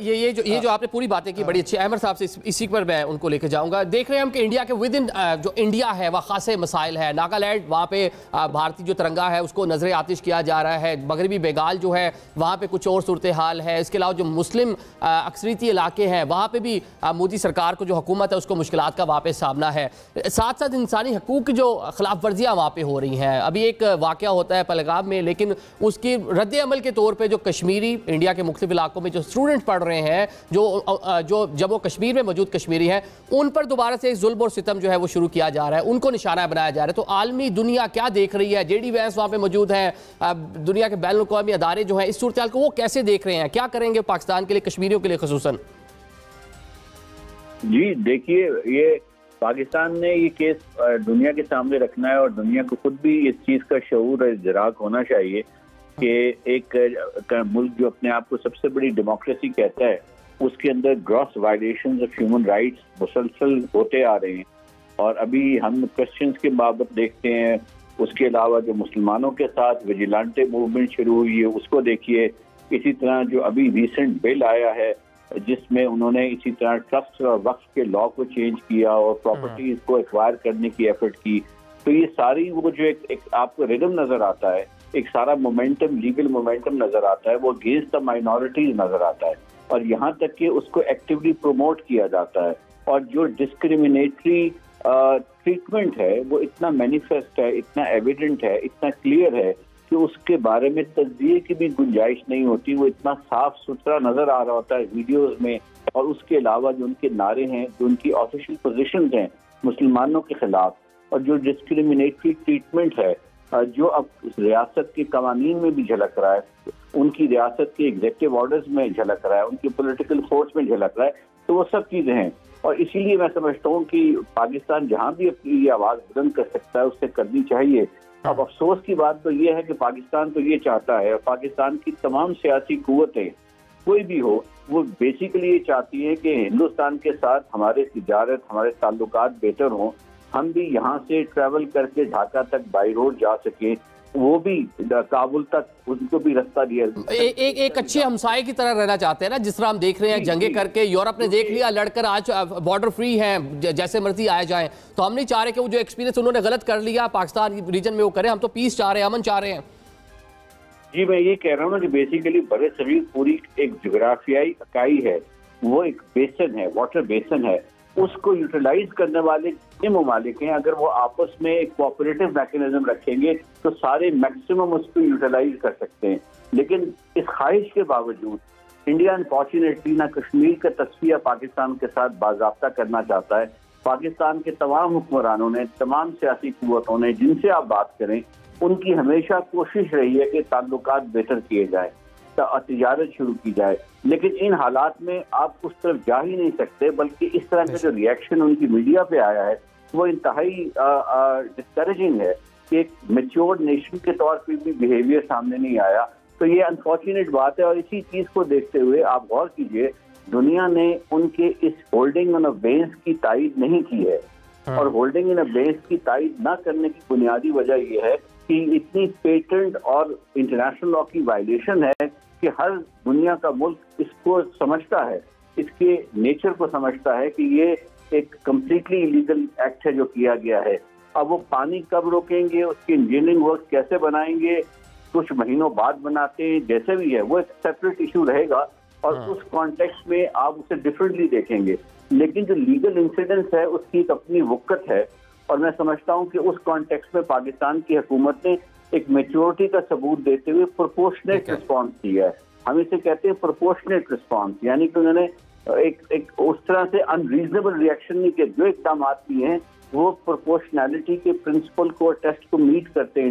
ये जो आपने पूरी बातें की बड़ी अच्छी, अहमद साहब से इसी पर मैं उनको लेकर जाऊंगा। देख रहे हैं हम कि इंडिया के विद इन जो इंडिया है वह खासे मसाइल है। नागालैंड वहाँ पे भारतीय जो तिरंगा है उसको नजर आतिश किया जा रहा है। मगरबी बंगाल जो है वहाँ पे कुछ और सूरत हाल है। इसके अलावा जो मुस्लिम अक्सरियती इलाके हैं वहाँ पे भी मोदी सरकार को जो हुकूमत है उसको मुश्किलात का वहाँ पे सामना है। साथ साथ इंसानी हकूक़ की जो खिलाफ वर्जियाँ वहाँ पे हो रही हैं। अभी एक वाक़या होता है पहलगाम में, लेकिन उसकी रद्द अमल के तौर पर जो कश्मीरी इंडिया के मुख्तलिफ इलाकों में जो स्टूडेंट पढ़ रहे हैं, जो जब वो कश्मीर में मौजूद कश्मीरी हैं, उन पर दोबारा से जुल्म और सितम जो है वो शुरू किया जा रहा है, उनको निशाना बनाया जा रहा है। तो आलमी दुनिया क्या देख रही है? जेडी वैंस वहाँ पे मौजूद है, दुनिया के बैनुल अक़वामी अदारे जो हैं इस सूरत हाल को वो कैसे देख रहे हैं? क्या करेंगे पाकिस्तान के लिए, कश्मीरियों के लिए खुसूसन? जी देखिए, ये पाकिस्तान ने ये केस दुनिया के सामने रखना है और दुनिया को खुद भी इस चीज़ का शऊर और इदराक होना चाहिए कि एक मुल्क जो अपने आप को सबसे बड़ी डेमोक्रेसी कहता है उसके अंदर gross violations of human rights मुसलसल होते आ रहे हैं। और अभी हम क्रिश्चियंस के बाबत देखते हैं, उसके अलावा जो मुसलमानों के साथ विजिलेंटे मूवमेंट शुरू हुई है उसको देखिए। इसी तरह जो अभी रिसेंट बिल आया है जिसमें उन्होंने इसी तरह ट्रस्ट और वक्फ के लॉ को चेंज किया और प्रॉपर्टीज को एक्वायर करने की एफर्ट की। तो ये सारी वो जो एक आपको रिदम नजर आता है, एक सारा मोमेंटम, लीगल मोमेंटम नजर आता है, वो अगेंस्ट द माइनॉरिटीज नजर आता है और यहाँ तक कि उसको एक्टिवली प्रमोट किया जाता है। और जो डिस्क्रिमिनेटरी ट्रीटमेंट है वो इतना मैनिफेस्ट है, इतना एविडेंट है, इतना क्लियर है कि उसके बारे में तज्जिए की भी गुंजाइश नहीं होती। वो इतना साफ सुथरा नजर आ रहा होता है वीडियोस में। और उसके अलावा जो उनके नारे हैं, जो उनकी ऑफिशियल पोजीशंस हैं मुसलमानों के खिलाफ, और जो डिस्क्रिमिनेटरी ट्रीटमेंट है जो अब रियासत के कवानीन में भी झलक रहा है, उनकी रियासत के एग्जीक्यूटिव ऑर्डर्स में झलक रहा है, उनकी पॉलिटिकल फोर्स में झलक रहा है, तो वो सब चीजें हैं। और इसीलिए मैं समझता हूँ कि पाकिस्तान जहाँ भी अपनी आवाज बुलंद कर सकता है उससे करनी चाहिए। अब अफसोस की बात तो ये है कि पाकिस्तान तो ये चाहता है, और पाकिस्तान की तमाम सियासी कुव्वतें कोई भी हो वो बेसिकली ये चाहती है कि हिंदुस्तान के साथ हमारे तिजारत, हमारे ताल्लुकात बेहतर हों, हम भी यहाँ से ट्रैवल करके ढाका तक बाई रोड जा सकें, वो भी काबुल तक उनको भी रास्ता दिया। एक अच्छे हमसाये की तरह रहना चाहते हैं ना, जिस तरह हम देख रहे हैं जंगे करके यूरोप ने देख लिया, लड़कर आज बॉर्डर फ्री है, जैसे मर्जी आया जाए। तो हम नहीं चाह रहे कि वो जो एक्सपीरियंस उन्होंने गलत कर लिया पाकिस्तान रीजन में वो करें। हम तो पीस चाह रहे हैं, अमन चाह रहे हैं। जी मैं ये कह रहा हूँ ना कि बेसिकली बड़े सगीर पूरी एक जोग्राफियाई इकाई है, वो एक बेसन है, वाटर बेसन है, उसको यूटिलाइज करने वाले जितने ममालिक हैं अगर वो आपस में एक कोऑपरेटिव मैकेनिज्म रखेंगे तो सारे मैक्सिमम उसको यूटिलाइज कर सकते हैं। लेकिन इस ख्वाहिश के बावजूद इंडिया अनफॉर्चुनेटली ना कश्मीर का तस्फिया पाकिस्तान के साथ बाज़ाब्ता करना चाहता है। पाकिस्तान के तमाम हुक्मरानों ने, तमाम सियासी कुव्वतों ने जिनसे आप बात करें, उनकी हमेशा कोशिश रही है कि ताल्लुकात बेहतर किए जाए, तिजारत शुरू की जाए। लेकिन इन हालात में आप उस तरफ जा ही नहीं सकते, बल्कि इस तरह का जो रिएक्शन उनकी मीडिया पे आया है वो इंतहाई डिस्करेजिंग है कि एक मैच्योर्ड नेशन के तौर पे भी बिहेवियर सामने नहीं आया। तो ये अनफॉर्चुनेट बात है। और इसी चीज को देखते हुए आप गौर कीजिए, दुनिया ने उनके इस होल्डिंग ऑन अ बेंच की तायीद नहीं की है। और होल्डिंग इन अ बेंच की तायीद न करने की बुनियादी वजह यह है कि इतनी पेटेंट और इंटरनेशनल लॉ की वायलेशन है कि हर दुनिया का मुल्क इसको समझता है, इसके नेचर को समझता है कि ये एक कम्प्लीटली इलीगल एक्ट है जो किया गया है। अब वो पानी कब रोकेंगे, उसकी इंजीनियरिंग वर्क कैसे बनाएंगे, कुछ महीनों बाद बनाते हैं, जैसे भी है वो एक सेपरेट इशू रहेगा और उस कॉन्टेक्स्ट में आप उसे डिफरेंटली देखेंगे। लेकिन जो लीगल इंसिडेंस है उसकी एक अपनी वक़्त है और मैं समझता हूँ कि उस कॉन्टेक्स्ट में पाकिस्तान की हुकूमत ने एक मैच्योरिटी का सबूत देते हुए प्रोपोर्शनेट रिस्पॉन्स दिया है। हम इसे कहते हैं प्रोपोर्शनेट रिस्पॉन्स, यानी कि उन्होंने एक उस तरह से अनरीजनेबल रिएक्शन नहीं किया। जो इक़दाम किए हैं वो प्रोपोर्शनैलिटी के प्रिंसिपल को, टेस्ट को मीट करते हैं।